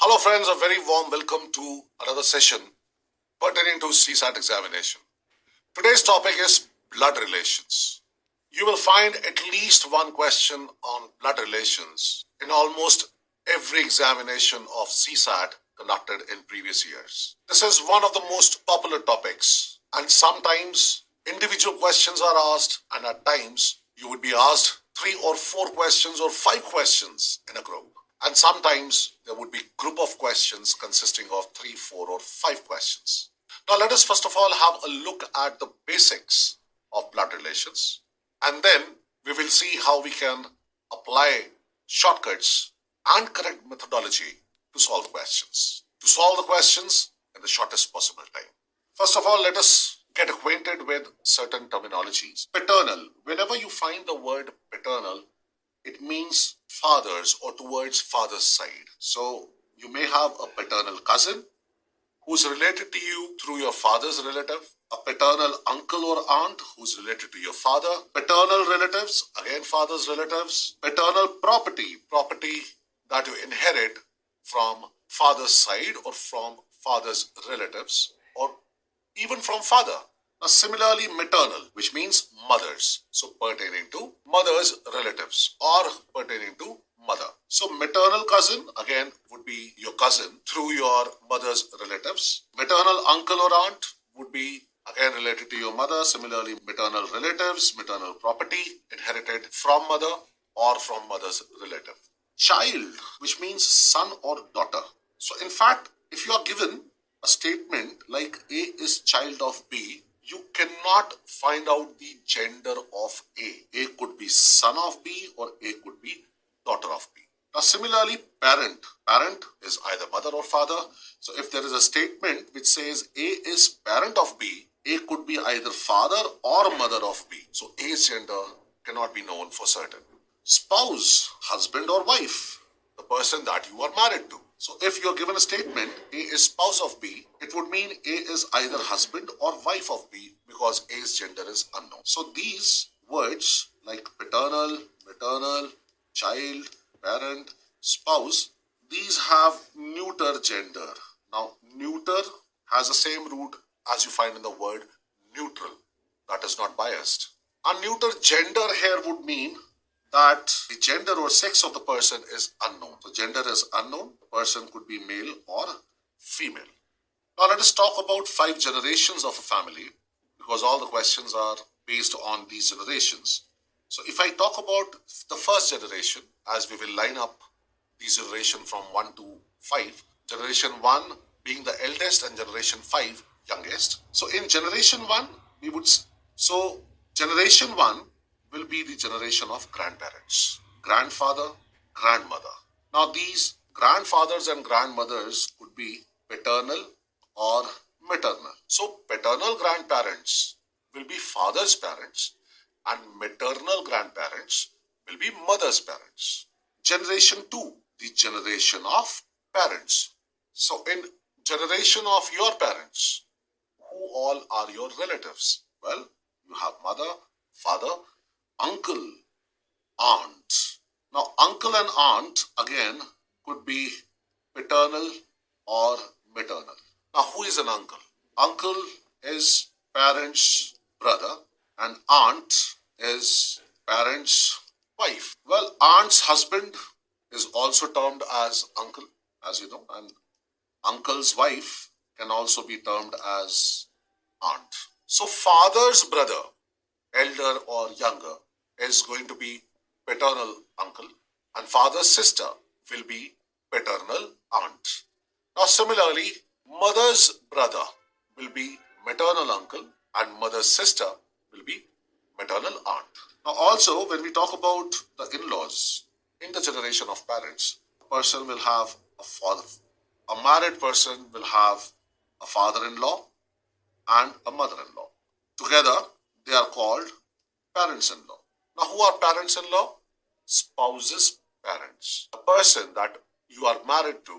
Hello friends, a very warm welcome to another session pertaining to CSAT examination. Today's topic is blood relations. You will find at least one question on blood relations in almost every examination of CSAT conducted in previous years. This is one of the most popular topics, and sometimes individual questions are asked, and at times you would be asked 3 or 4 questions or 5 questions in a group. And sometimes there would be group of questions consisting of 3, 4 or 5 questions. Now let us first of all have a look at the basics of blood relations, and then we will see how we can apply shortcuts and correct methodology to solve questions. To solve the questions in the shortest possible time. First of all, let us get acquainted with certain terminologies. Paternal. Whenever you find the word paternal, it means fathers or towards father's side. So you may have a paternal cousin who's related to you through your father's relative, a paternal uncle or aunt who's related to your father, paternal relatives, again father's relatives, paternal property that you inherit from father's side or from father's relatives or even from father. Now, similarly, maternal, which means mothers, so pertaining to mother's relatives or pertaining to mother. So, maternal cousin, again, would be your cousin through your mother's relatives. Maternal uncle or aunt would be again related to your mother. Similarly, maternal relatives, maternal property inherited from mother or from mother's relative. Child, which means son or daughter. So, in fact, if you are given a statement like A is child of B, you cannot find out the gender of A. A could be son of B or A could be daughter of B. Now similarly, parent. Parent is either mother or father. So if there is a statement which says A is parent of B, A could be either father or mother of B. So A's gender cannot be known for certain. Spouse, husband or wife, the person that you are married to. So if you're given a statement, A is spouse of B, it would mean A is either husband or wife of B because A's gender is unknown. So these words like paternal, maternal, child, parent, spouse, these have neuter gender. Now neuter has the same root as you find in the word neutral, that is not biased. A neuter gender here would mean that the gender or sex of the person is unknown. So gender is unknown. The person could be male or female. Now let us talk about 5 generations of a family because all the questions are based on these generations. So if I talk about the first generation, as we will line up these generation from 1 to 5, generation 1 being the eldest and generation 5 youngest. So in generation 1, generation 1 will be the generation of grandparents, grandfather, grandmother. Now these grandfathers and grandmothers could be paternal or maternal. So paternal grandparents will be father's parents and maternal grandparents will be mother's parents. Generation 2, the generation of parents. So in generation of your parents, who all are your relatives? Well, you have mother, father, uncle, aunt. Now, uncle and aunt again could be paternal or maternal. Now, who is an uncle? Uncle is parent's brother and aunt is parent's wife. Well, aunt's husband is also termed as uncle, as you know, and uncle's wife can also be termed as aunt. So, father's brother, elder or younger, is going to be paternal uncle and father's sister will be paternal aunt. Now similarly, mother's brother will be maternal uncle and mother's sister will be maternal aunt. Now also when we talk about the in-laws, in the generation of parents, a person will have a father. A married person will have a father-in-law and a mother-in-law. Together they are called parents-in-law. Now, who are parents-in-law? Spouse's parents. The person that you are married to,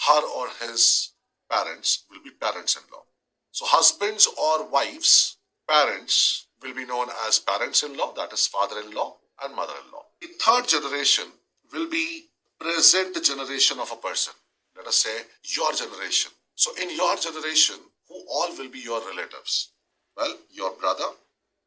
her or his parents will be parents-in-law. So, husbands or wives' parents will be known as parents-in-law, that is father-in-law and mother-in-law. The third generation will be present generation of a person. let us say your generation. So in your generation, who all will be your relatives? Well, your brother,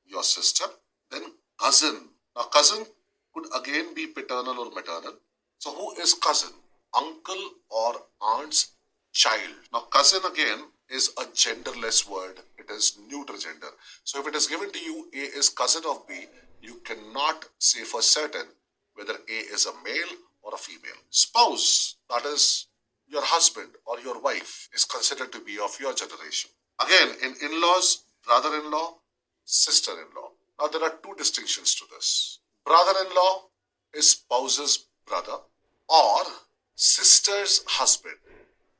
your sister, then cousin. Now cousin could again be paternal or maternal. So who is cousin? Uncle or aunt's child. Now cousin again is a genderless word. It is neuter gender. So if it is given to you, A is cousin of B, you cannot say for certain whether A is a male or a female. Spouse, that is your husband or your wife, is considered to be of your generation. Again, in in-laws, brother-in-law, sister-in-law. Now there are two distinctions to this. Brother-in-law is spouse's brother or sister's husband.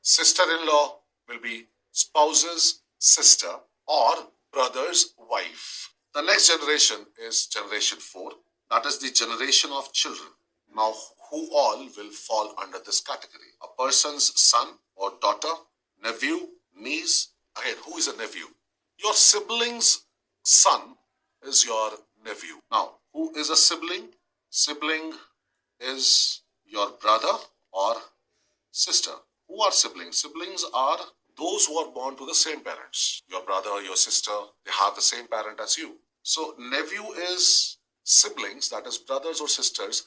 Sister-in-law will be spouse's sister or brother's wife. The next generation is generation 4. That is the generation of children. Now, who all will fall under this category? A person's son or daughter, nephew, niece. Again, who is a nephew? Your sibling's son is your nephew. Now, who is a sibling? Sibling is your brother or sister. Who are siblings? Siblings are those who are born to the same parents. Your brother, your sister, they have the same parent as you. So nephew is siblings, that is brothers or sisters,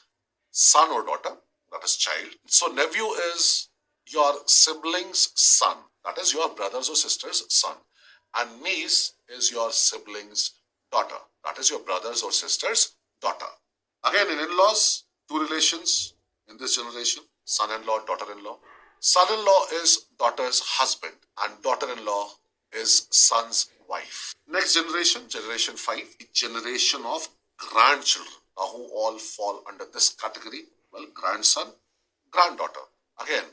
son or daughter, that is child. So nephew is your sibling's son, that is your brothers or sisters' son. And niece is your sibling's daughter, that is your brothers or sisters' daughter. Again, in in-laws, two relations in this generation, son-in-law, daughter-in-law. Son-in-law is daughter's husband and daughter-in-law is son's wife. Next generation, generation 5, the generation of grandchildren. Now who all fall under this category? Well, grandson, granddaughter. Again,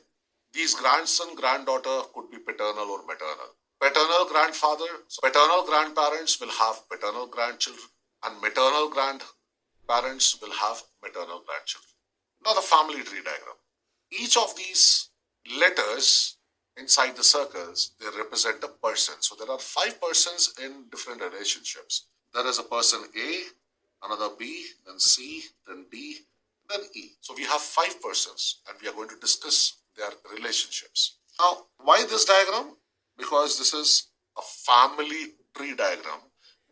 these grandson, granddaughter could be paternal or maternal. Paternal grandfather, so paternal grandparents will have paternal grandchildren and maternal grandparents will have maternal grandchildren. Now the family tree diagram. Each of these letters inside the circles, they represent a person. So there are 5 persons in different relationships. There is a person A, another B, then C, then D, then E. So we have 5 persons and we are going to discuss their relationships. Now, why this diagram? Because this is a family tree diagram.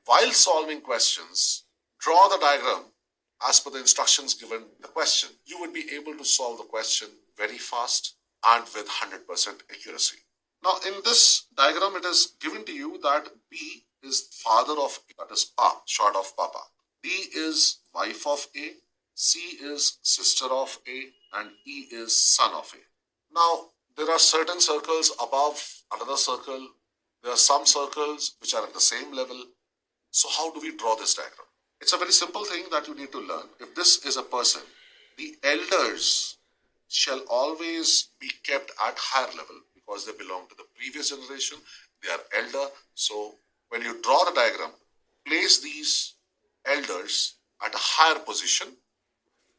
While solving questions, draw the diagram as per the instructions given in the question. You would be able to solve the question very fast and with 100% accuracy. Now in this diagram it is given to you that B is father of A, that is Pa, short of Papa. D is wife of A, C is sister of A, and E is son of A. Now there are certain circles above another circle. There are some circles which are at the same level. So how do we draw this diagram? It's a very simple thing that you need to learn. If this is a person, the elders shall always be kept at higher level because they belong to the previous generation. They are elder. So when you draw the diagram, place these elders at a higher position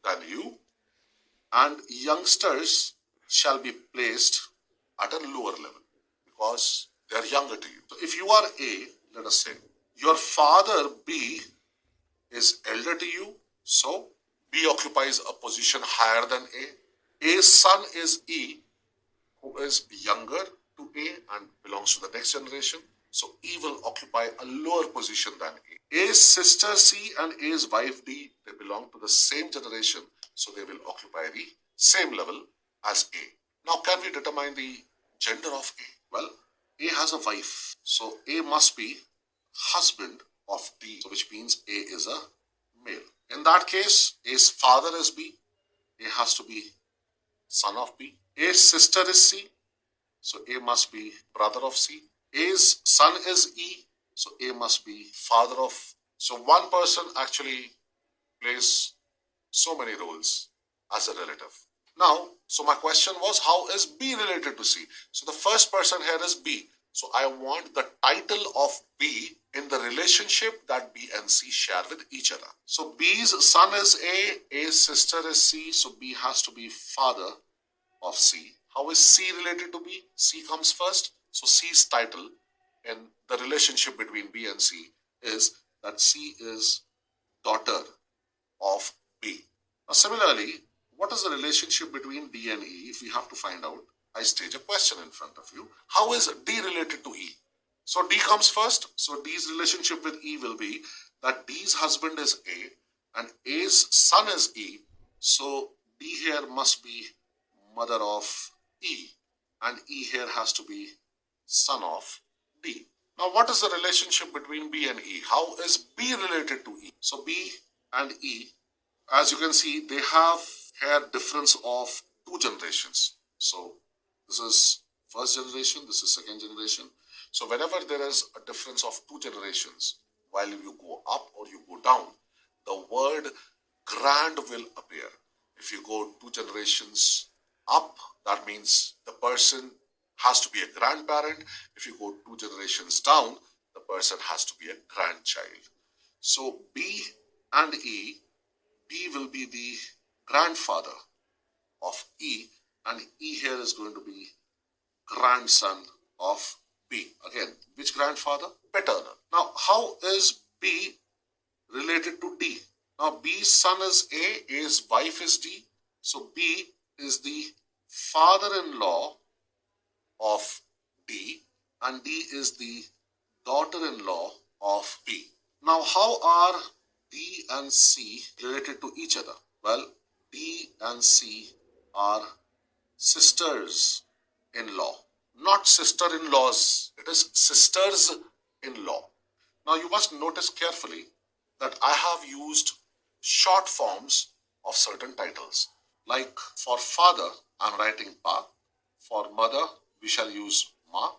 than you, and youngsters shall be placed at a lower level because they are younger to you. So if you are A, let us say, your father B is elder to you, so B occupies a position higher than A. A's son is E, who is younger to A and belongs to the next generation. So E will occupy a lower position than A. A's sister C and A's wife D, they belong to the same generation. So they will occupy the same level as A. Now can we determine the gender of A? Well, A has a wife. So A must be husband of D, which means A is a male. In that case, A's father is B. A has to be son of B. A's sister is C, so A must be brother of C. A's son is E, so A must be father of. So one person actually plays so many roles as a relative. Now, so my question was, how is B related to C? So the first person here is B. So I want the title of B in the relationship that B and C share with each other. So B's son is A, A's sister is C, so B has to be father of C. How is C related to B? C comes first. So C's title in the relationship between B and C is that C is daughter of B. Now similarly, what is the relationship between D and E if we have to find out? I stage a question in front of you. How is D related to E? So D comes first. So D's relationship with E will be that D's husband is A and A's son is E. So D here must be mother of E and E here has to be son of D. Now what is the relationship between B and E? How is B related to E? So B and E, as you can see, they have here difference of 2 generations. So this is first generation, this is second generation. So whenever there is a difference of 2 generations, while you go up or you go down, the word grand will appear. If you go 2 generations up, that means the person has to be a grandparent. If you go 2 generations down, the person has to be a grandchild. So B and E, B will be the grandfather of E and E here is going to be grandson of B. Again, which grandfather? Paternal. Now, how is B related to D? Now, B's son is A, A's wife is D. So, B is the father-in-law of D and D is the daughter-in-law of B. Now, how are D and C related to each other? Well, D and C are sisters-in-law, not sister-in-laws. It is sisters-in-law. Now, you must notice carefully that I have used short forms of certain titles. Like for father, I'm writing Pa. For mother, we shall use Ma,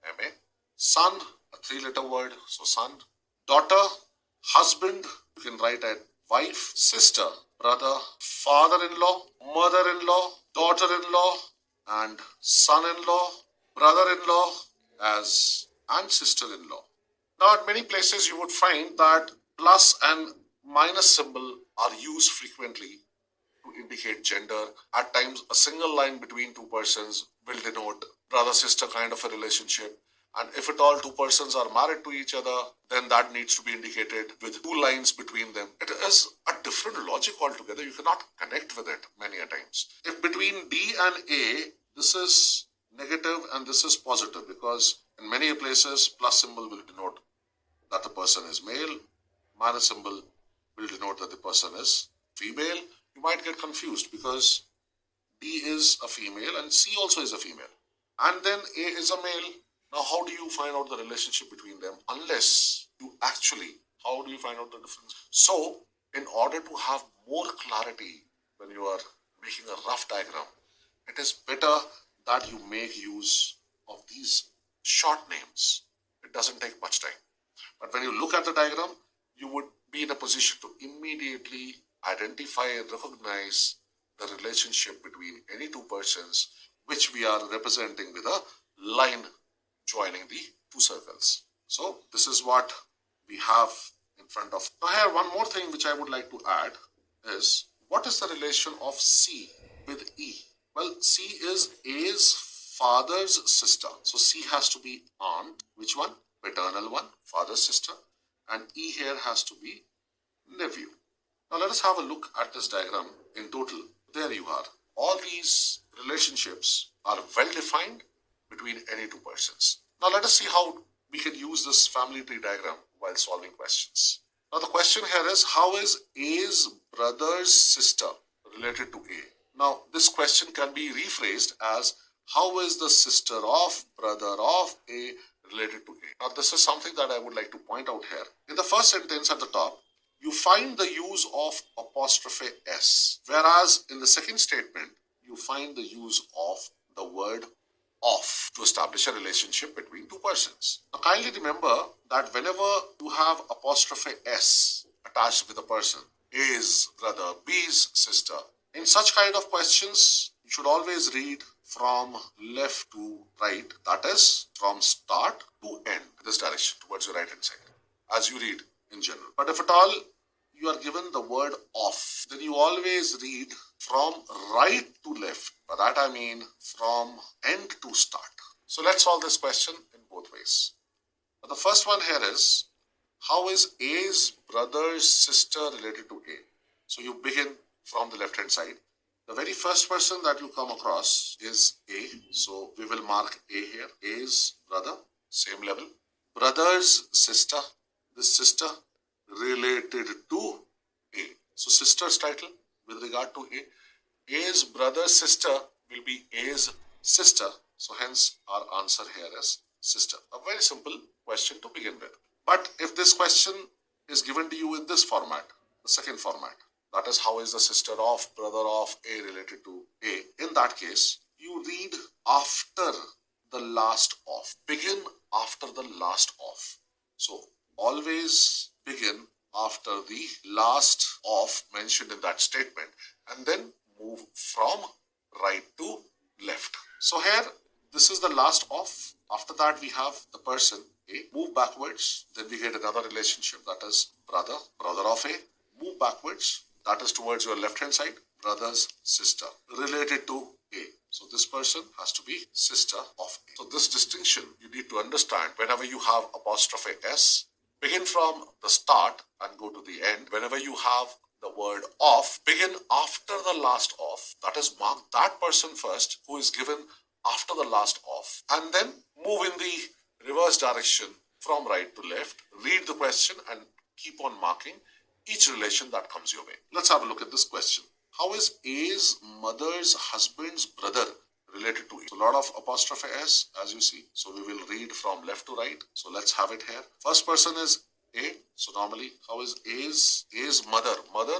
M-A. Son, a 3-letter word, so son. Daughter, husband, you can write as wife, sister, brother, father-in-law, mother-in-law, daughter-in-law, and son-in-law, brother-in-law, and sister-in-law. Now, at many places you would find that plus and minus symbol are used frequently to indicate gender. At times, a single line between 2 persons will denote brother-sister kind of a relationship. And if at all 2 persons are married to each other, then that needs to be indicated with 2 lines between them. It is a different logic altogether. You cannot connect with it many a times. If between D and A, this is negative and this is positive, because in many places, plus symbol will denote that the person is male, minus symbol will denote that the person is female. You might get confused because D is a female and C also is a female. And then A is a male. Now, how do you find out the relationship between them? Unless you actually, how do you find out the difference? So, in order to have more clarity when you are making a rough diagram, it is better that you make use of these short names. It doesn't take much time. But when you look at the diagram, you would be in a position to immediately identify and recognize the relationship between any 2 persons, which we are representing with a line joining the 2 circles. So this is what we have in front of. Now here one more thing which I would like to add is, what is the relation of C with E? Well, C is A's father's sister. So C has to be aunt. Which one? Paternal one, father's sister. And E here has to be nephew. Now let us have a look at this diagram in total. There you are. All these relationships are well defined between any 2 persons. Now let us see how we can use this family tree diagram while solving questions. Now the question here is, how is A's brother's sister related to A? Now this question can be rephrased as, how is the sister of brother of A related to A? Now this is something that I would like to point out here. In the first sentence at the top, you find the use of apostrophe S, whereas in the second statement, you find the use of the word of to establish a relationship between 2 persons. Now kindly remember that whenever you have apostrophe S attached with a person, A's brother, B's sister, in such kind of questions, you should always read from left to right, that is from start to end, this direction towards your right hand side, as you read in general. But if at all you are given the word of, then you always read from right to left. By that I mean from end to start. So let's solve this question in both ways. Now the first one here is, how is A's brother's sister related to A? So you begin from the left hand side. The very first person that you come across is A. So we will mark A here. A's brother, same level. Brother's sister, this sister related to A. So sister's title with regard to A. A's brother's sister will be A's sister. So hence our answer here is sister. A very simple question to begin with. But if this question is given to you in this format, the second format, that is how is the sister of, brother of A related to A. In that case, you read after the last of. Begin after the last of. So always begin after the last of mentioned in that statement and then move from right to left. So here, this is the last of. After that, we have the person A. Move backwards. Then we get another relationship, that is brother, brother of A. Move backwards. That is towards your left hand side, brother's sister, related to A. So this person has to be sister of A. So this distinction you need to understand whenever you have apostrophe S, begin from the start and go to the end. Whenever you have the word of, begin after the last of. That is, mark that person first who is given after the last of. And then move in the reverse direction from right to left. Read the question and keep on marking each relation that comes your way. Let's have a look at this question. How is A's mother's husband's brother related to A? So a lot of apostrophe S, as you see. So we will read from left to right. So let's have it here. First person is A. So normally, how is A's mother? Mother,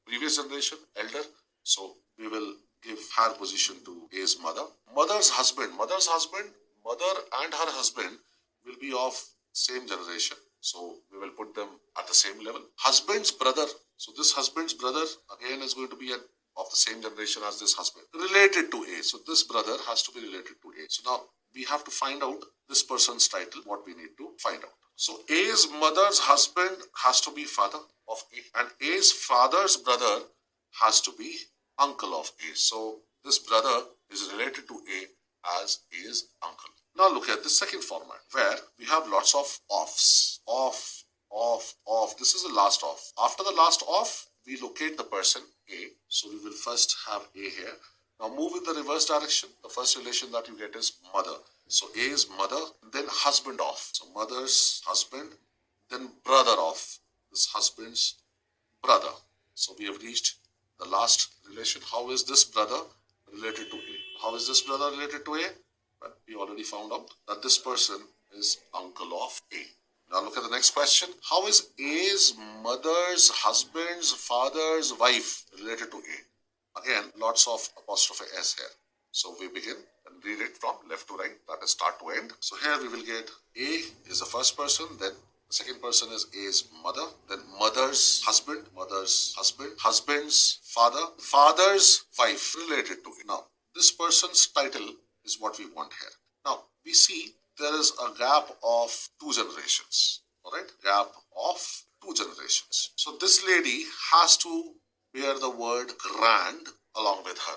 previous generation, elder. So we will give her position to A's mother. Mother's husband. Mother's husband, mother and her husband will be of same generation. So we will put them at the same level. Husband's brother. So this husband's brother again is going to be of the same generation as this husband. Related to A. So this brother has to be related to A. So now we have to find out this person's title, what we need to find out. So A's mother's husband has to be father of A. And A's father's brother has to be uncle of A. So this brother is related to A as A's uncle. Now look at the second format where we have lots of offs. Off. This is the last off. After the last off, we locate the person A. So we will first have A here. Now move in the reverse direction. The first relation that you get is mother. So A is mother, then husband of. So mother's husband, then brother of. This husband's brother. So we have reached the last relation. How is this brother related to A? How is this brother related to A? Well, we already found out that this person is uncle of A. Now look at the next question. How is A's mother's husband's father's wife related to A? Again, lots of apostrophe S here. So we begin and read it from left to right, that is start to end. So here we will get A is the first person, then the second person is A's mother, then mother's husband, husband's father, father's wife related to A. Now, this person's title is what we want here. Now, we see there is a gap of 2 generations. Alright, gap of 2 generations. So this lady has to bear the word grand along with her.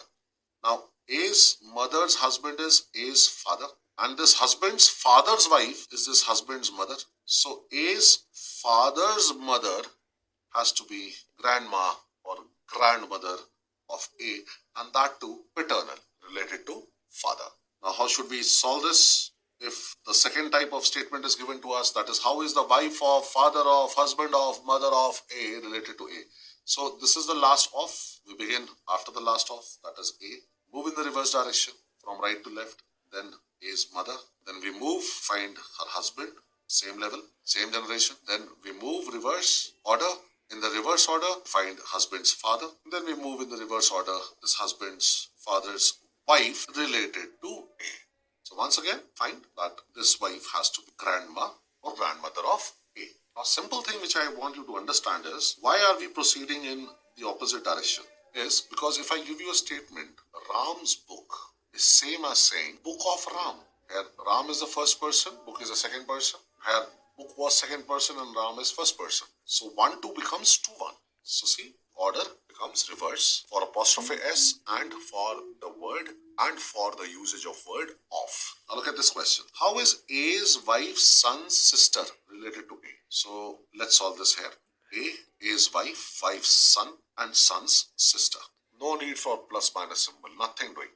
Now, A's mother's husband is A's father, and this husband's father's wife is this husband's mother. So A's father's mother has to be grandma or grandmother of A, and that too paternal, related to father. Now, how should we solve this? If the second type of statement is given to us, that is, how is the wife of, father of, husband of, mother of A related to A? So this is the last of. We begin after the last of, that is A. Move in the reverse direction from right to left, then A's mother. Then we move, find her husband, same level, same generation. Then we move reverse order. In the reverse order, find husband's father. Then we move in the reverse order, this husband's father's wife related to A. So once again, find that this wife has to be grandma or grandmother of A. Now, simple thing which I want you to understand is, why are we proceeding in the opposite direction? Is because if I give you a statement, Ram's book is same as saying book of Ram. Here, Ram is the first person, book is the second person. Here, book was second person and Ram is first person. So 1, 2 becomes 2, 1. So see, order becomes reverse for apostrophe S and for the word and for the usage of word of. Now look at this question. How is A's wife's son's sister related to A? So let's solve this here. A, A's wife, wife's son and son's sister. No need for plus minus symbol, nothing doing.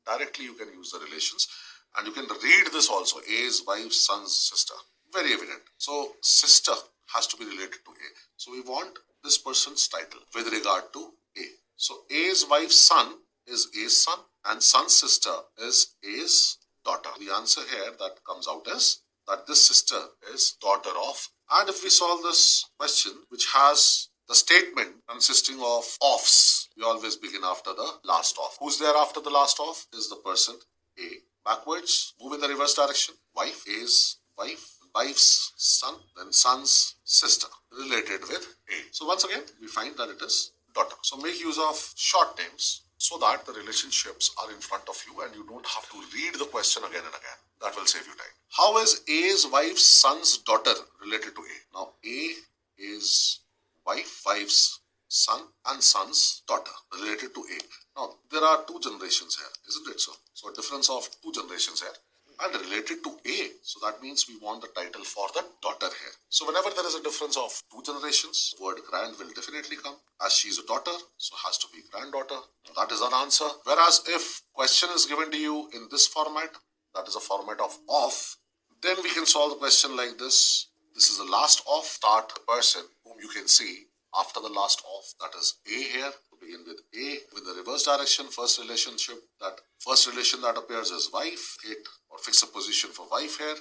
Directly you can use the relations, and you can read this also. A's wife, son's sister. Very evident. So sister has to be related to A. So we want this person's title with regard to A. So A's wife's son is A's son, and son's sister is A's daughter. The answer here that comes out is that this sister is daughter of. And if we solve this question, which has the statement consisting of offs, we always begin after the last off. Who's there after the last off? Is the person A. Backwards, move in the reverse direction. Wife, A's wife, wife's son, then son's sister, related with A. So once again, we find that it is daughter. So make use of short names so that the relationships are in front of you and you don't have to read the question again and again. That will save you time. How is A's wife's son's daughter related to A? Now A is wife's son, and son's daughter related to A. Now there are two generations here, isn't it so? So a difference of two generations here. And related to A, so that means we want the title for the daughter here. So whenever there is a difference of two generations, word grand will definitely come. As she is a daughter, so has to be granddaughter. That is an answer. Whereas if question is given to you in this format, that is a format of off, then we can solve the question like this. This is the last off. Start person whom you can see after the last off, that is A here. Begin with A with the reverse direction. First relation that appears is wife. Hit or fix a position for wife here.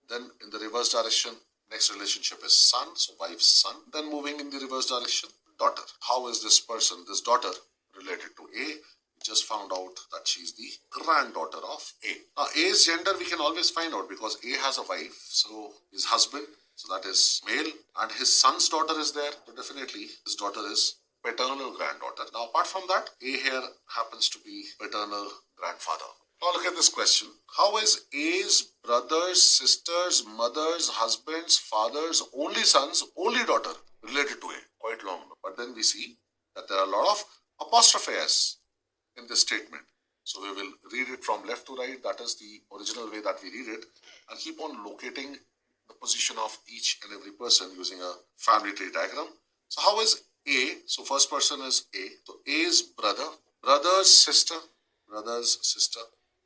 Then in the reverse direction, next relationship is son, so wife's son. Then moving in the reverse direction, daughter. How is this person, this daughter, related to A? We just found out that she's the granddaughter of A. Now A's gender we can always find out because A has a wife, so his husband, so that is male, and his son's daughter is there, so definitely his daughter is paternal granddaughter. Now apart from that, A here happens to be paternal grandfather. Now look at this question. How is A's brothers, sisters, mothers, husbands, fathers, only sons, only daughter related to A? Quite long. But then we see that there are a lot of apostrophe S in this statement. So we will read it from left to right. That is the original way that we read it. And keep on locating the position of each and every person using a family tree diagram. So how is A? So first person is A. So A's brother, brother's sister,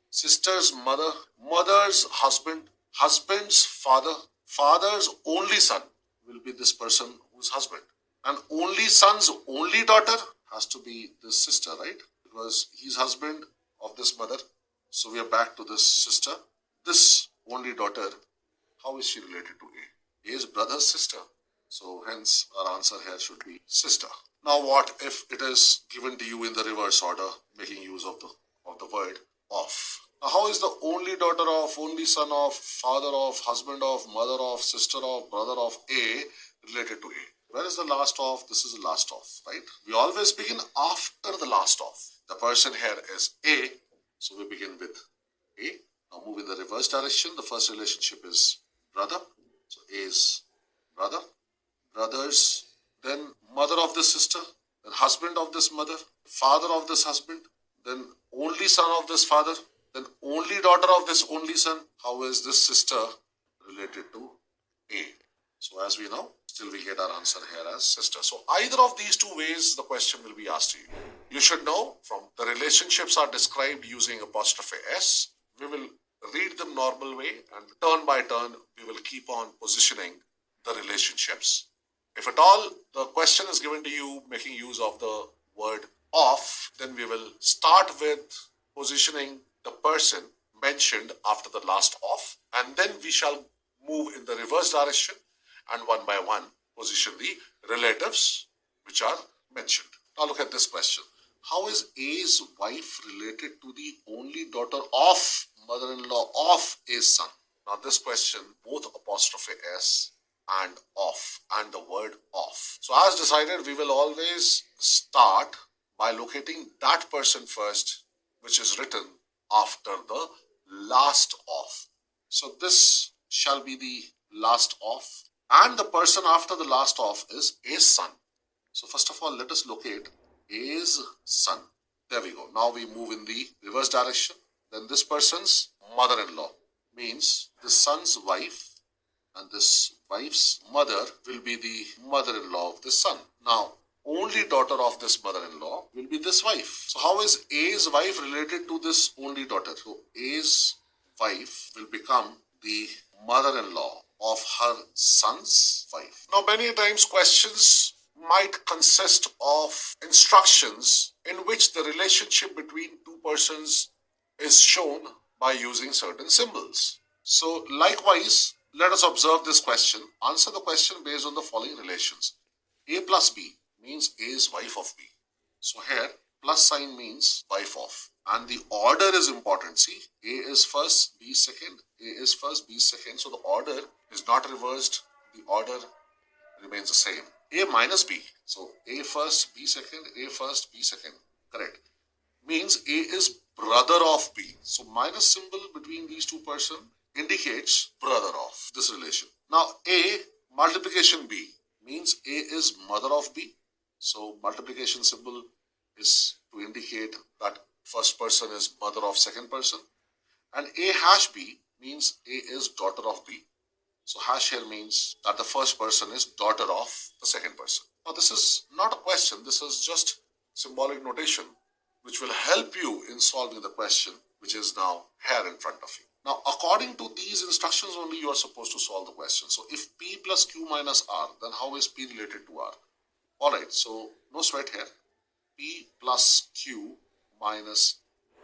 sister's mother, mother's husband, husband's father, father's only son will be this person who's husband. And only son's only daughter has to be this sister, right? Because he's husband of this mother. So we are back to this sister. This only daughter, how is she related to A? A's brother's sister. So hence our answer here should be sister. Now what if it is given to you in the reverse order, making use of the word of? Now how is the only daughter of, only son of, father of, husband of, mother of, sister of, brother of A related to A? Where is the last of? This is the last of, right? We always begin after the last of. The person here is A, so we begin with A. Now move in the reverse direction. The first relationship is brother. So A is brother. Brothers, then mother of this sister, then husband of this mother, father of this husband, then only son of this father, then only daughter of this only son. How is this sister related to A? So as we know, still we get our answer here as sister. So either of these two ways the question will be asked to you. You should know from the relationships are described using apostrophe S. We will read them normal way and turn by turn we will keep on positioning the relationships. If at all the question is given to you making use of the word of, then we will start with positioning the person mentioned after the last of, and then we shall move in the reverse direction and one by one position the relatives which are mentioned. Now look at this question. How is A's wife related to the only daughter of mother-in-law of A's son? Now this question, both apostrophe S and of, and the word of. So as decided, we will always start by locating that person first, which is written after the last of. So this shall be the last of, and the person after the last of is A's son. So first of all, let us locate A's son. There we go. Now we move in the reverse direction. Then this person's mother-in-law means the son's wife, and this wife's mother will be the mother-in-law of the son. Now, only daughter of this mother-in-law will be this wife. So how is A's wife related to this only daughter? So A's wife will become the mother-in-law of her son's wife. Now, many times questions might consist of instructions in which the relationship between two persons is shown by using certain symbols. So, likewise, let us observe this question. Answer the question based on the following relations. A plus B means A is wife of B. So here, plus sign means wife of. And the order is important. See, A is first, B second, A is first, B second. So the order is not reversed. The order remains the same. A minus B. So A first, B second, A first, B second. Correct. Means A is brother of B. So minus symbol between these two persons indicates brother of this relation. Now A multiplication B means A is mother of B. So multiplication symbol is to indicate that first person is mother of second person. And A hash B means A is daughter of B. So hash here means that the first person is daughter of the second person. Now this is not a question, this is just symbolic notation which will help you in solving the question which is now here in front of you. Now according to these instructions only you are supposed to solve the question. So if P plus Q minus R, then how is P related to R? Alright, so no sweat here. P plus Q minus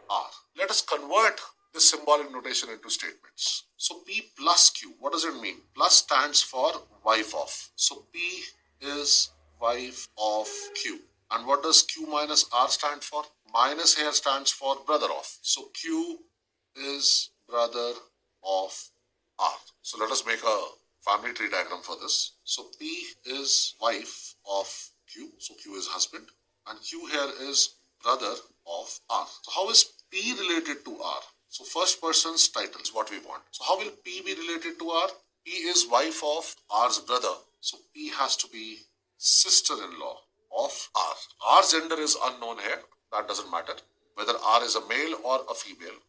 R. Let us convert this symbolic notation into statements. So P plus Q, what does it mean? Plus stands for wife of. So P is wife of Q. And what does Q minus R stand for? Minus here stands for brother of. So Q is brother of R. So let us make a family tree diagram for this. So P is wife of Q. So Q is husband. And Q here is brother of R. So how is P related to R? So first person's title is what we want. So how will P be related to R? P is wife of R's brother. So P has to be sister-in-law of R. R's gender is unknown here. That doesn't matter. Whether R is a male or a female,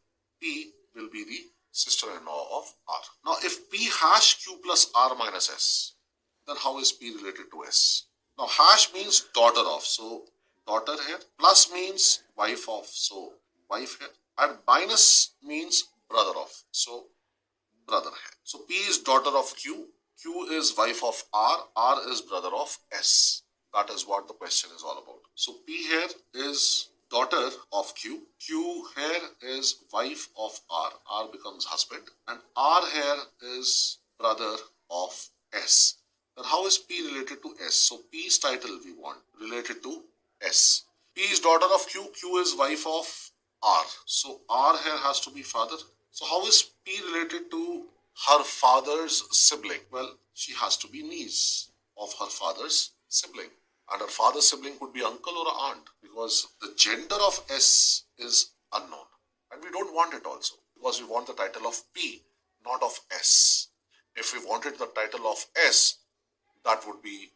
P will be the sister-in-law of R. Now if P hash Q plus R minus S, then how is P related to S? Now hash means daughter of. So daughter here. Plus means wife of. So wife here. And minus means brother of. So brother here. So P is daughter of Q. Q is wife of R. R is brother of S. That is what the question is all about. So P here is daughter of Q. Q here is wife of R. R becomes husband. And R here is brother of S. Then how is P related to S? So P's title we want related to S. P is daughter of Q. Q is wife of R. So R here has to be father. So how is P related to her father's sibling? Well, she has to be niece of her father's sibling. And her father's sibling could be uncle or aunt because the gender of S is unknown. And we don't want it also because we want the title of P, not of S. If we wanted the title of S, that would be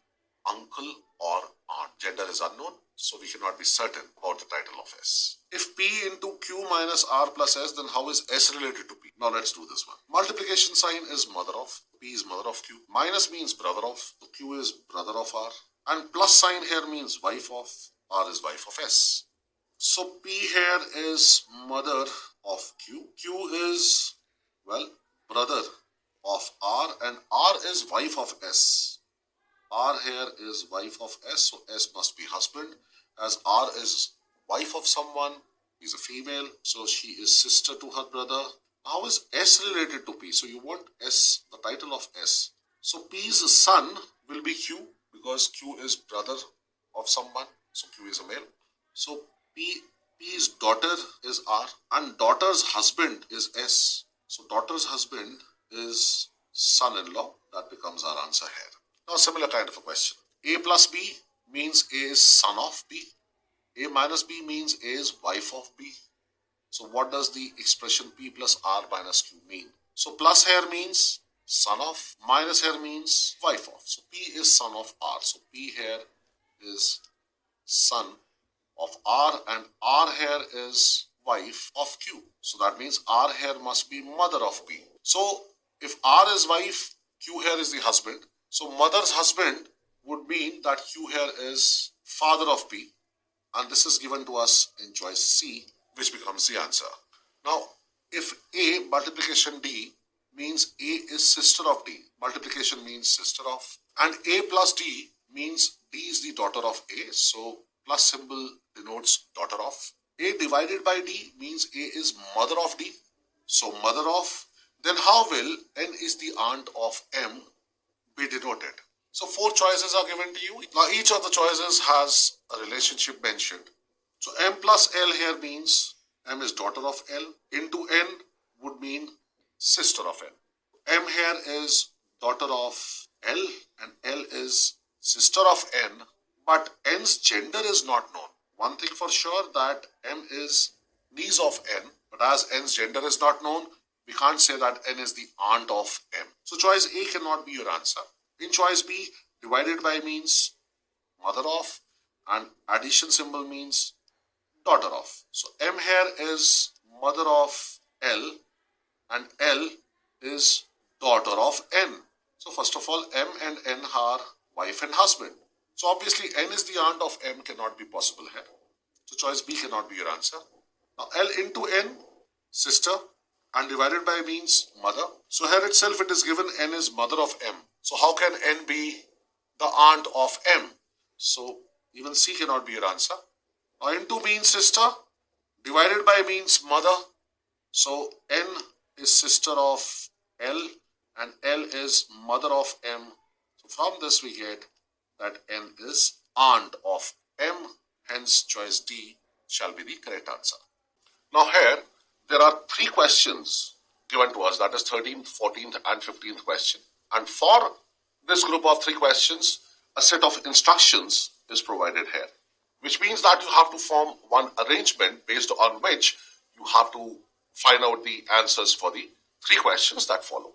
uncle or aunt. Gender is unknown, so we cannot be certain about the title of S. If P into Q minus R plus S, then how is S related to P? Now let's do this one. Multiplication sign is mother of. P is mother of Q. Minus means brother of. So Q is brother of R. And plus sign here means wife of. R is wife of S. So P here is mother of Q. Q is, well, brother of R. And R is wife of S. R here is wife of S, so S must be husband. As R is wife of someone, is a female, so she is sister to her brother. How is S related to P? So you want S, the title of S. So P's son will be Q because Q is brother of someone, so Q is a male. So P's daughter is R and daughter's husband is S. So daughter's husband is son-in-law. That becomes our answer here. Now, similar kind of a question. A plus B means A is son of B. A minus B means A is wife of B. So what does the expression P plus R minus Q mean? So plus here means son of, minus here means wife of. So P is son of R. So P here is son of R and R here is wife of Q. So that means R here must be mother of P. So if R is wife, Q here is the husband. So mother's husband would mean that Q here is father of B, and this is given to us in choice C, which becomes the answer. Now, if A multiplication D means A is sister of D, multiplication means sister of, and A plus D means D is the daughter of A, so plus symbol denotes daughter of. A divided by D means A is mother of D, so mother of. Then how will N is the aunt of M be denoted? So 4 choices are given to you. Now each of the choices has a relationship mentioned. So M plus L here means M is daughter of L, into N would mean sister of N. M here is daughter of L and L is sister of N, but N's gender is not known. One thing for sure, that M is niece of N, but as N's gender is not known, we can't say that N is the aunt of M. So choice A cannot be your answer. In choice B, divided by means mother of, and addition symbol means daughter of. So M here is mother of L and L is daughter of N. So first of all, M and N are wife and husband. So obviously N is the aunt of M cannot be possible here. So choice B cannot be your answer. Now L into N, sister, and divided by means mother. So here itself it is given N is mother of M. So how can N be the aunt of M? So even C cannot be your answer. Now into means sister, divided by means mother. So N is sister of L and L is mother of M. So from this we get that N is aunt of M. Hence choice D shall be the correct answer. Now here there are 3 questions given to us, that is 13th, 14th and 15th question. And for this group of 3 questions, a set of instructions is provided here, which means that you have to form one arrangement based on which you have to find out the answers for the 3 questions that follow.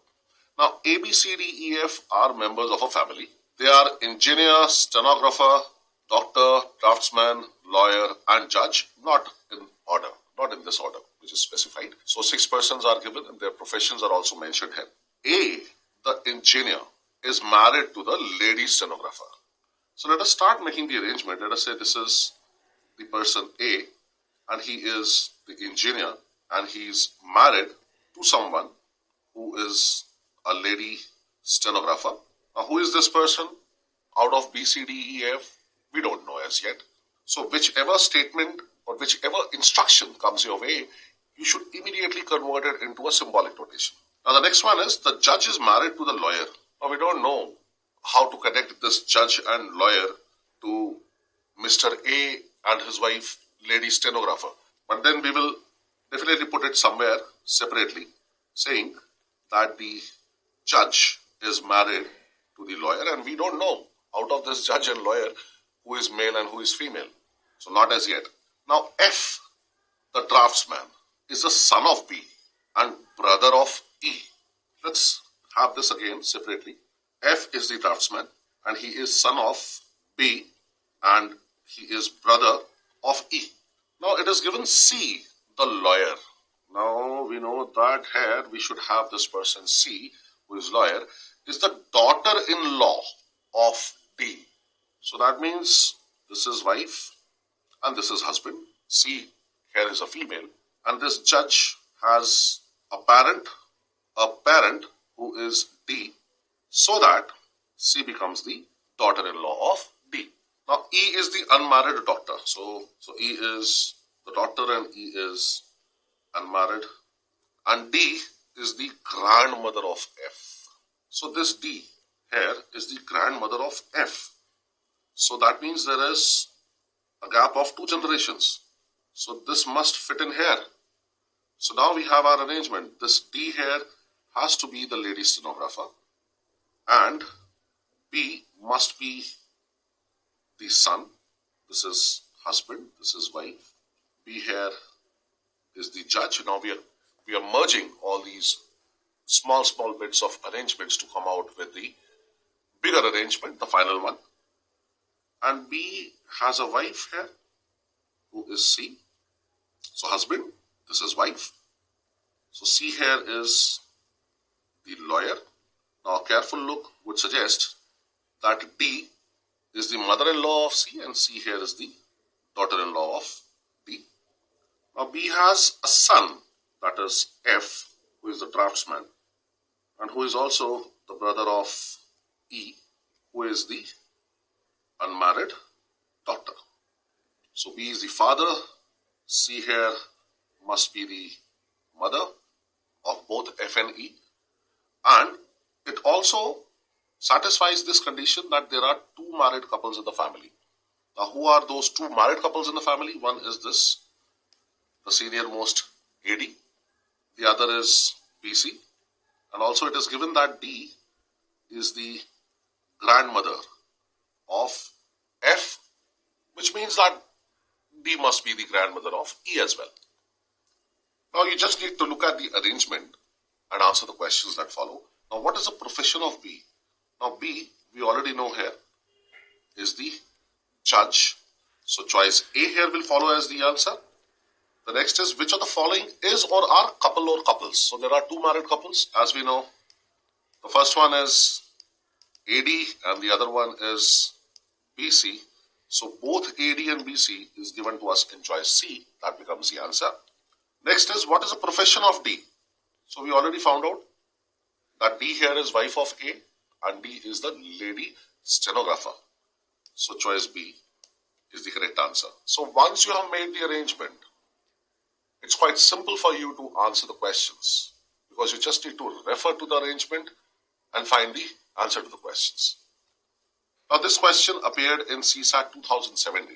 Now, A, B, C, D, E, F are members of a family. They are engineer, stenographer, doctor, draftsman, lawyer, and judge, not in order, not in this order, which is specified. So 6 persons are given and their professions are also mentioned here. A, the engineer, is married to the lady stenographer. So let us start making the arrangement. Let us say this is the person A and he is the engineer and he is married to someone who is a lady stenographer. Now who is this person? Out of B, C, D, E, F, we don't know as yet. So whichever statement or whichever instruction comes your way, you should immediately convert it into a symbolic notation. Now the next one is the judge is married to the lawyer. Now we don't know how to connect this judge and lawyer to Mr. A and his wife, lady stenographer. But then we will definitely put it somewhere separately, saying that the judge is married to the lawyer, and we don't know out of this judge and lawyer who is male and who is female. So not as yet. Now F, the draftsman, is the son of B and brother of E. Let's have this again separately. F is the draftsman and he is son of B and he is brother of E. Now it is given C, the lawyer. Now we know that here we should have this person C, who is lawyer, is the daughter-in-law of D. So that means this is wife and this is husband. C here is a female, and this judge has a parent who is D, so that C becomes the daughter-in-law of D. Now E is the unmarried doctor. So E is the doctor and E is unmarried, and D is the grandmother of F. So this D here is the grandmother of F. So that means there is a gap of 2 generations. So this must fit in here. So now we have our arrangement. This D here has to be the lady stenographer, and B must be the son. This is husband, this is wife. B here is the judge. Now we are merging all these small bits of arrangements to come out with the bigger arrangement, the final one. And B has a wife here, who is C. So husband, this is wife. So C here is the lawyer. Now a careful look would suggest that D is the mother-in-law of C, and C here is the daughter-in-law of D. Now B has a son, that is F, who is the draftsman, and who is also the brother of E, who is the unmarried daughter. So B is the father, C here must be the mother of both F and E, and it also satisfies this condition that there are two married couples in the family. Now, who are those two married couples in the family? One is this, the senior most AD. The other is BC. And also it is given that D is the grandmother of F, which means that D must be the grandmother of E as well. Now, you just need to look at the arrangement and answer the questions that follow. Now, what is the profession of B? Now, B, we already know here, is the judge. So, choice A here will follow as the answer. The next is, which of the following is or are couple or couples? So, there are two married couples, as we know. The first one is AD and the other one is BC. So, both AD and BC is given to us in choice C. That becomes the answer. Next is, what is the profession of D? So, we already found out that D here is wife of A and D is the lady stenographer. So, choice B is the correct answer. So, once you have made the arrangement, it's quite simple for you to answer the questions because you just need to refer to the arrangement and find the answer to the questions. Now, this question appeared in CSAT 2017.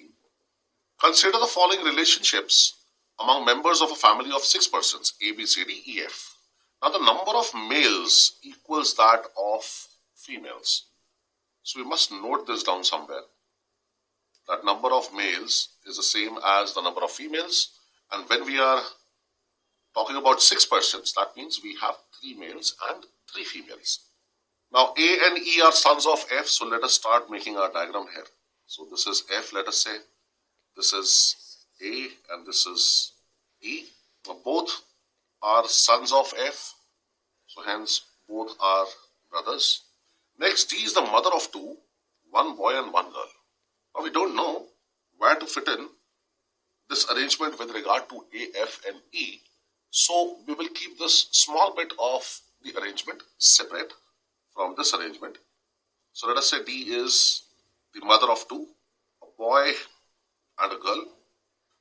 Consider the following relationships among members of a family of 6 persons, A, B, C, D, E, F. Now, the number of males equals that of females. So, we must note this down somewhere. That number of males is the same as the number of females. And when we are talking about 6 persons, that means we have 3 males and 3 females. Now, A and E are sons of F. So, let us start making our diagram here. So, this is F, let us say. This is A and this is E. Now, both are sons of F. So, hence, both are brothers. Next, D is the mother of 2, 1 boy and 1 girl. Now, we don't know where to fit in this arrangement with regard to A, F and E. So, we will keep this small bit of the arrangement separate from this arrangement. So, let us say D is the mother of 2, a boy and a girl.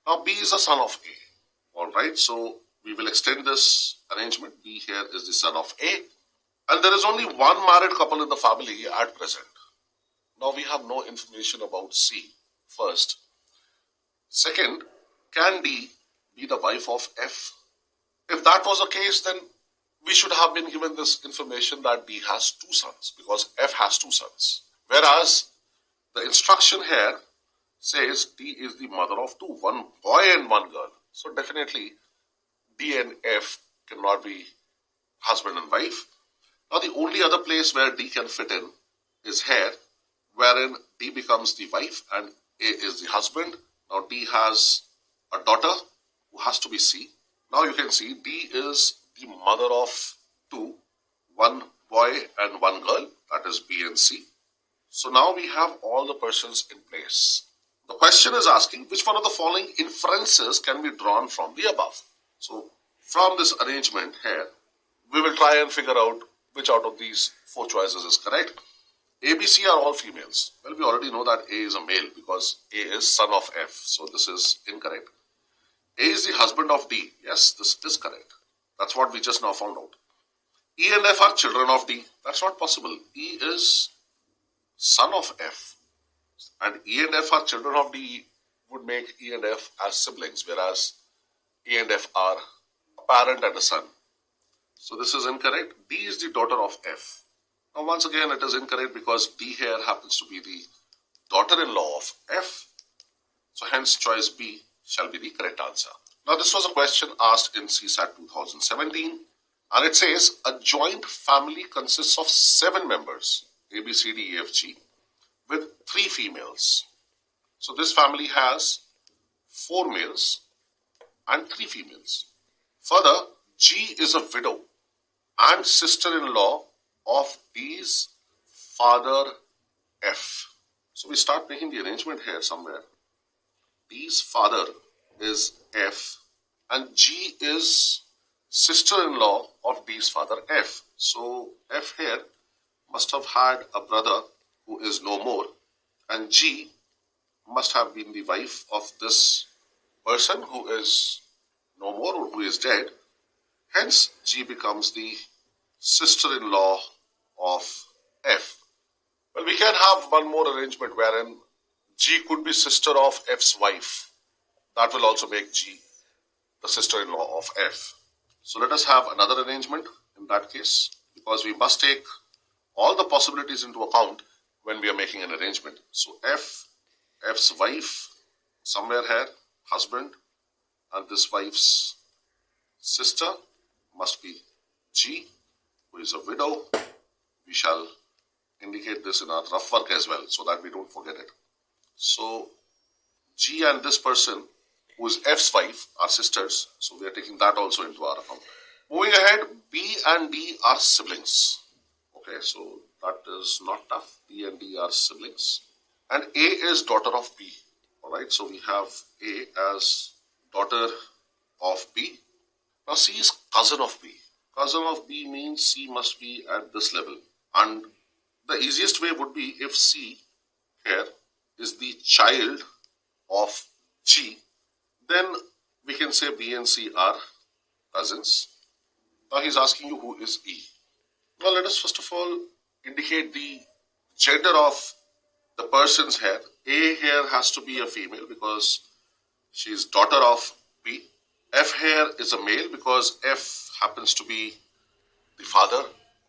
Now, B is the son of A. Alright, so we will extend this arrangement. B here is the son of A. And there is only one married couple in the family at present. Now, we have no information about C, first. Second, can D be the wife of F? If that was the case, then we should have been given this information that D has 2 sons because F has 2 sons. Whereas the instruction here says D is the mother of 2, 1 boy and 1 girl. So definitely D and F cannot be husband and wife. Now the only other place where D can fit in is here, wherein D becomes the wife and A is the husband. Now D has a daughter who has to be C. Now you can see D is the mother of 2, 1 boy and 1 girl, that is B and C. So now we have all the persons in place. The question is asking which one of the following inferences can be drawn from the above. So from this arrangement here, we will try and figure out which out of these 4 choices is correct. A, B, C are all females. Well, we already know that A is a male because A is son of F. So this is incorrect. A is the husband of D. Yes, this is correct. That's what we just now found out. E and F are children of D. That's not possible. E is son of F. And E and F are children of D would make E and F as siblings, whereas E and F are a parent and a son. So this is incorrect. D is the daughter of F. Now once again it is incorrect because D here happens to be the daughter-in-law of F. So hence choice B shall be the correct answer. Now this was a question asked in CSAT 2017 and it says a joint family consists of 7 members A, B, C, D, E, F, G with 3 females. So this family has 4 males and 3 females. Further, G is a widow and sister-in-law of D's father F. So we start making the arrangement here somewhere. D's father is F and G is sister-in-law of D's father F. So F here must have had a brother who is no more, and G must have been the wife of this person who is no more or who is dead. Hence, G becomes the sister-in-law of F. Well, we can have one more arrangement wherein G could be sister of F's wife. That will also make G the sister-in-law of F. So let us have another arrangement in that case, because we must take all the possibilities into account when we are making an arrangement. So F's wife, somewhere here, husband, and this wife's sister must be G, who is a widow. We shall indicate this in our rough work as well, so that we don't forget it. So G and this person, who is F's wife, are sisters. So we are taking that also into our account. Moving ahead, B and D are siblings. Okay, so that is not tough. B and D are siblings. And A is daughter of B. Alright, so we have A as daughter of B. Now C is cousin of B. Cousin of B means C must be at this level. And the easiest way would be if C here is the child of G, then we can say B and C are cousins. Now he's asking you who is E. Now let us first of all indicate the gender of the persons here. A here has to be a female because she is daughter of B. F here is a male because F happens to be the father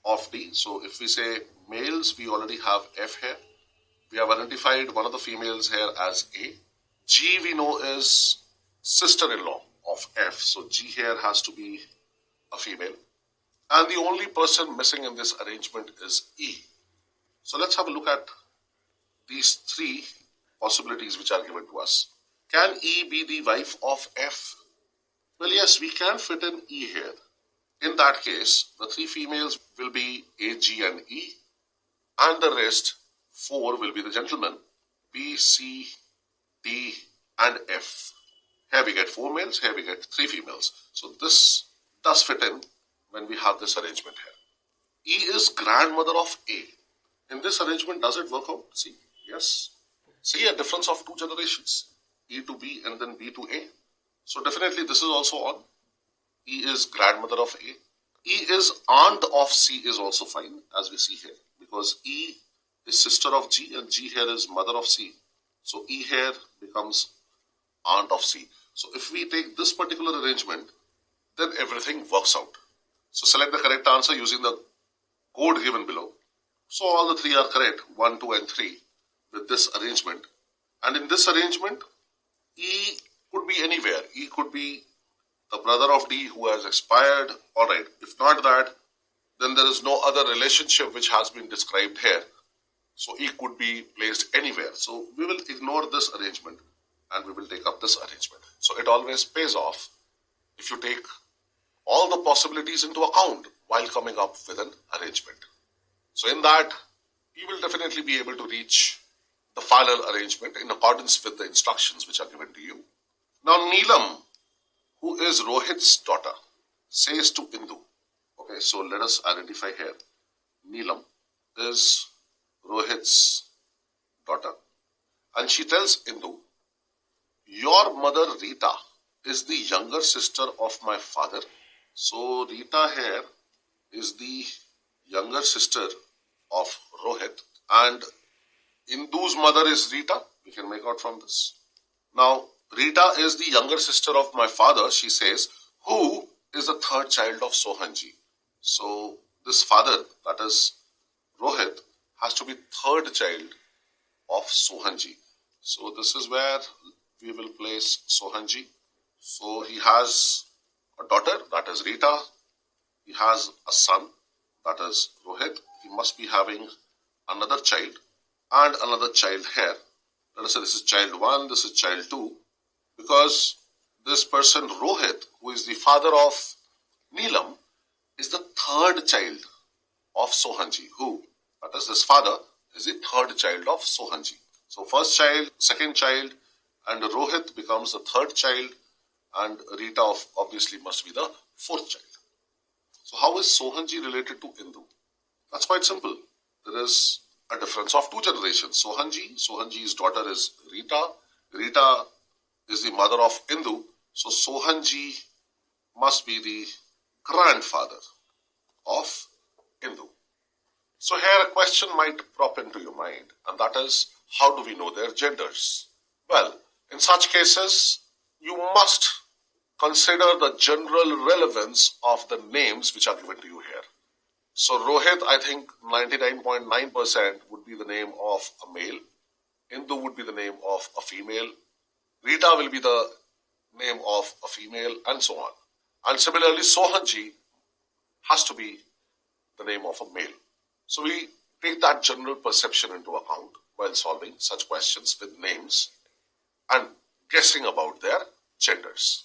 of D. So if we say males, we already have F here. We have identified one of the females here as A. G we know is sister-in-law of F. So G here has to be a female. And the only person missing in this arrangement is E. So let's have a look at these three possibilities which are given to us. Can E be the wife of F? Well, yes, we can fit in E here. In that case, the three females will be A, G and E, and the rest 4 will be the gentlemen, B, C, D and F. Here we get 4 males, here we get 3 females. So this does fit in when we have this arrangement here. E is grandmother of A. In this arrangement, does it work out? See, yes. See a difference of 2 generations, E to B and then B to A. So definitely this is also on. E is grandmother of A. E is aunt of C is also fine, as we see here, because E is sister of G and G here is mother of C. So E here becomes aunt of C. So if we take this particular arrangement, then everything works out. So select the correct answer using the code given below. So all the 3 are correct, 1, 2 and 3 with this arrangement. And in this arrangement, E could be anywhere. E could be the brother of D who has expired. Alright, if not that, then there is no other relationship which has been described here. So E could be placed anywhere. So we will ignore this arrangement and we will take up this arrangement. So it always pays off if you take all the possibilities into account while coming up with an arrangement. So in that, you will definitely be able to reach the final arrangement in accordance with the instructions which are given to you. Now Neelam, who is Rohit's daughter, says to Indu. Okay, so let us identify here. Neelam is Rohit's daughter. And she tells Indu, your mother Rita is the younger sister of my father. So Rita here is the younger sister of Rohit and Indu's mother is Rita. We can make out from this. Now, Rita is the younger sister of my father, she says, who is the 3rd child of Sohanji. So this father, that is Rohit, has to be 3rd child of Sohanji. So this is where we will place Sohanji. So he has a daughter, that is Rita. He has a son, that is Rohit. He must be having another child and another child here. Let us say this is child 1, this is child 2. Because this person Rohit, who is the father of Neelam, is the 3rd child of Sohanji. Who? That is, this father is the 3rd child of Sohanji. So first child, second child, and Rohit becomes the third child, and Rita obviously must be the fourth child. So how is Sohanji related to Indu? That's quite simple. There is a difference of two generations. Sohanji's daughter is Rita. Rita is the mother of Indu. So Sohanji must be the grandfather of Indu. So here a question might prop into your mind, and that is, how do we know their genders? Well, in such cases, you must consider the general relevance of the names which are given to you here. So Rohit, I think 99.9% would be the name of a male. Indu would be the name of a female. Rita will be the name of a female, and so on. And similarly, Sohanji has to be the name of a male. So we take that general perception into account while solving such questions with names and guessing about their genders.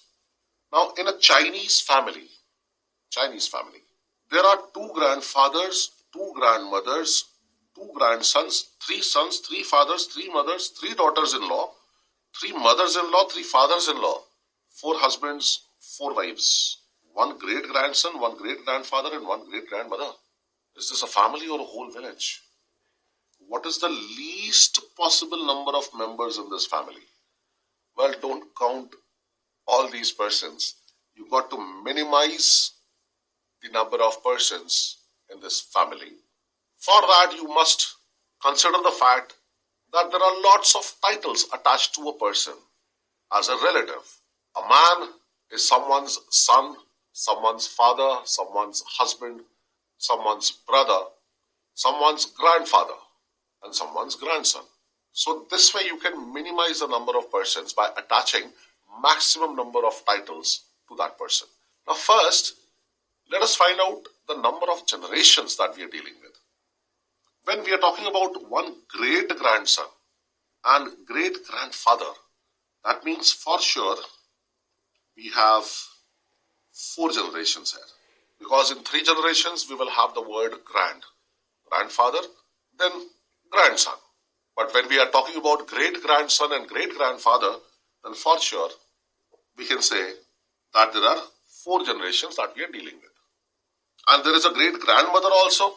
Now, in a Chinese family, there are two grandfathers, two grandmothers, two grandsons, three fathers, three mothers, three daughters-in-law, three mothers-in-law, three fathers-in-law, four husbands, four wives, one great-grandson, one great-grandfather, and one great-grandmother. Is this a family or a whole village? What is the least possible number of members in this family? Well, don't count all these persons. You've got to minimize the number of persons in this family. For that, you must consider the fact that there are lots of titles attached to a person as a relative. A man is someone's son, someone's father, someone's husband, someone's brother, someone's grandfather, and someone's grandson. So this way you can minimize the number of persons by attaching maximum number of titles to that person. Now first, let us find out the number of generations that we are dealing with. When we are talking about one great-grandson and great-grandfather, that means for sure we have four generations here. Because in three generations we will have the word grandfather, then grandson. But when we are talking about great-grandson and great-grandfather, then for sure we can say that there are four generations that we are dealing with. And there is a great-grandmother also.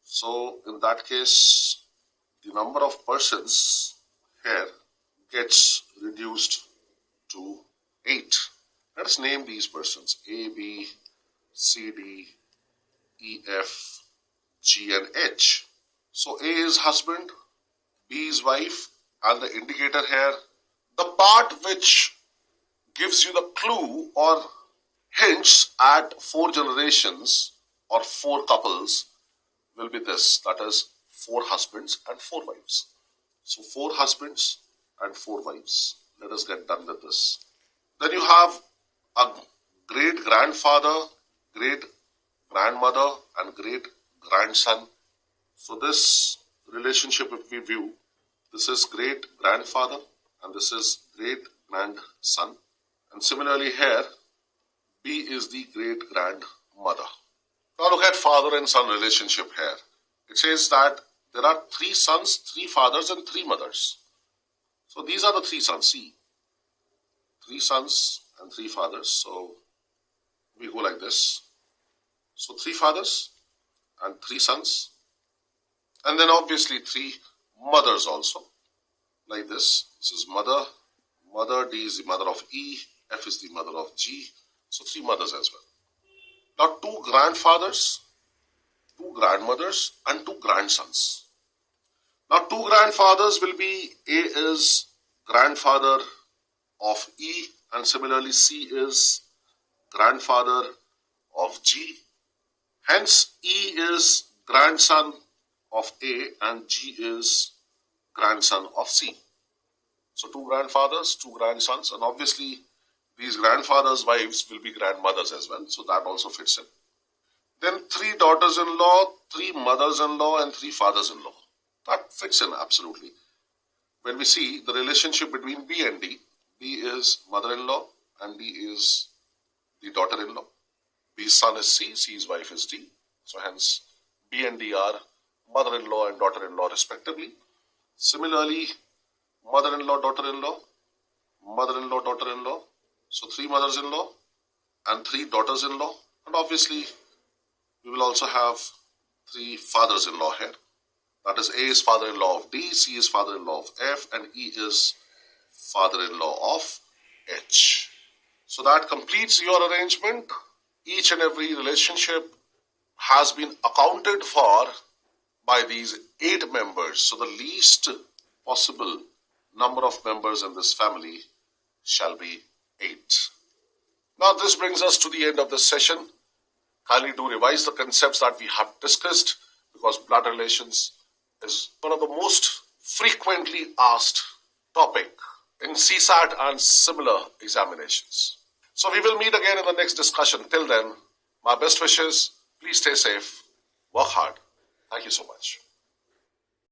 So in that case, the number of persons here gets reduced to 8. Let us name these persons: A, B, C, D, E, F, G, and H. So A is husband, B is wife, and the indicator here, the part which gives you the clue or hints at four generations or four couples will be this, that is 4 husbands and 4 wives. So 4 husbands and 4 wives. Let us get done with this. Then you have a great grandfather, great grandmother, and great grandson. So this relationship, if we view, this is great grandfather and this is great grandson. And similarly here, B is the great grandmother. Now look at father and son relationship here. It says that there are 3 sons, 3 fathers, and 3 mothers. So these are the 3 sons. See, 3 sons and 3 fathers. So we go like this. So 3 fathers and 3 sons. And then obviously 3 mothers also. Like this. This is mother. Mother, D is the mother of E. F is the mother of G. So 3 mothers as well. Now 2 grandfathers, 2 grandmothers, and 2 grandsons. Now 2 grandfathers will be, A is grandfather of E, and similarly C is grandfather of G. Hence E is grandson of A and G is grandson of C. So 2 grandfathers, 2 grandsons, and obviously these grandfathers' wives will be grandmothers as well, so that also fits in. Then 3 daughters-in-law, 3 mothers-in-law, and 3 fathers-in-law. That fits in absolutely. When we see the relationship between B and D, B is mother-in-law and D is the daughter-in-law. B's son is C, C's wife is D. So hence B and D are mother-in-law and daughter-in-law respectively. Similarly, mother-in-law, daughter-in-law, mother-in-law, daughter-in-law. So 3 mothers-in-law and 3 daughters-in-law. And obviously, we will also have 3 fathers-in-law here. That is, A is father-in-law of D, C is father-in-law of F, and E is father-in-law of H. So that completes your arrangement. Each and every relationship has been accounted for by these 8 members. So the least possible number of members in this family shall be 8. Now this brings us to the end of this session. Kindly do revise the concepts that we have discussed, because blood relations is one of the most frequently asked topic in CSAT and similar examinations. So we will meet again in the next discussion. Till then, my best wishes. Please stay safe. Work hard. Thank you so much.